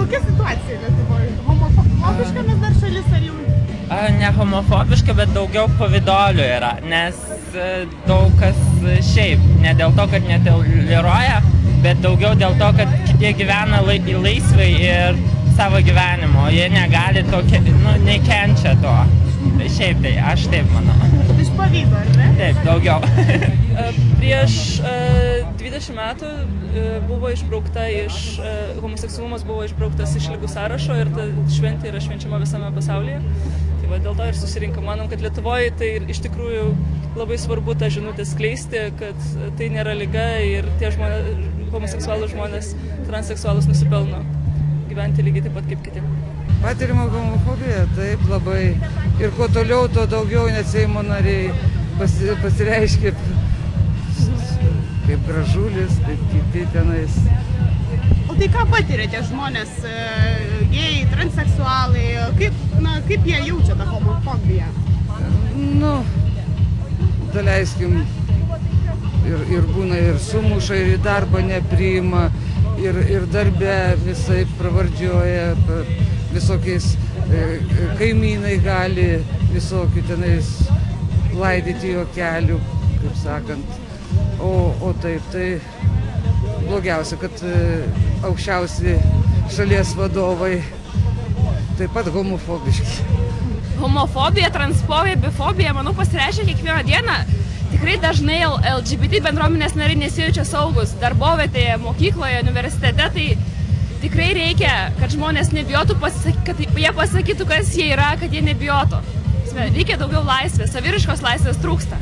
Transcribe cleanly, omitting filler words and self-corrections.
Kokia situacija Lietuvoje? Homofobiška mes dar šalis ar jau? Ne homofobiška, bet daugiau pavydolių yra, nes daug kas šiaip, ne dėl to, kad netoleruoja, bet daugiau dėl to, kad jie gyvena laisvai ir savo gyvenimo, jie negali to, nekenčia to. Tai šiaip tai, aš taip manau. Iš pavydo, ar ne? Taip, daugiau. Prieš 20 metų buvo išbraukta homoseksualumas buvo išbrauktas iš ligų sąrašo ir ta šventė yra švenčiama visame pasaulyje. Tai va, dėl to ir susirinkom. Manom, kad Lietuvoje tai iš tikrųjų labai svarbu tą žinutę skleisti, kad tai nėra liga ir tie homoseksualūs žmonės, transseksualūs nusipelno gyventi lygiai taip pat kaip kiti. Patirima homofobija, taip labai. Ir kuo toliau, tuo daugiau net Seimo nariai pasireiškia kaip Gražulis, kaip kiti tenais. O tai ką patiria tie žmonės, gėjai, transseksualai, kaip jie jaučia tą homofobiją? Daleiskim, ir būna ir sumuša, ir į darbą nepriima, ir darbe visai pravardžiuoja, visokiais kaimynai gali visokių tenais laidyti juokelių, kaip sakant. O taip, tai blogiausia, kad aukščiausi šalies vadovai taip pat homofobiški. Homofobija, transfobija, bifobija, manau, pasireiškia kiekvieną dieną. Tikrai dažnai LGBT bendruomenės nariai nesijaučia saugus darbovietėje, mokykloje, universitete, tai tikrai reikia, kad žmonės nebijotų, kad jie pasakytų, kas jie yra, kad jie nebijotų. Reikia daugiau laisvės, saviraiškos laisvės trūksta.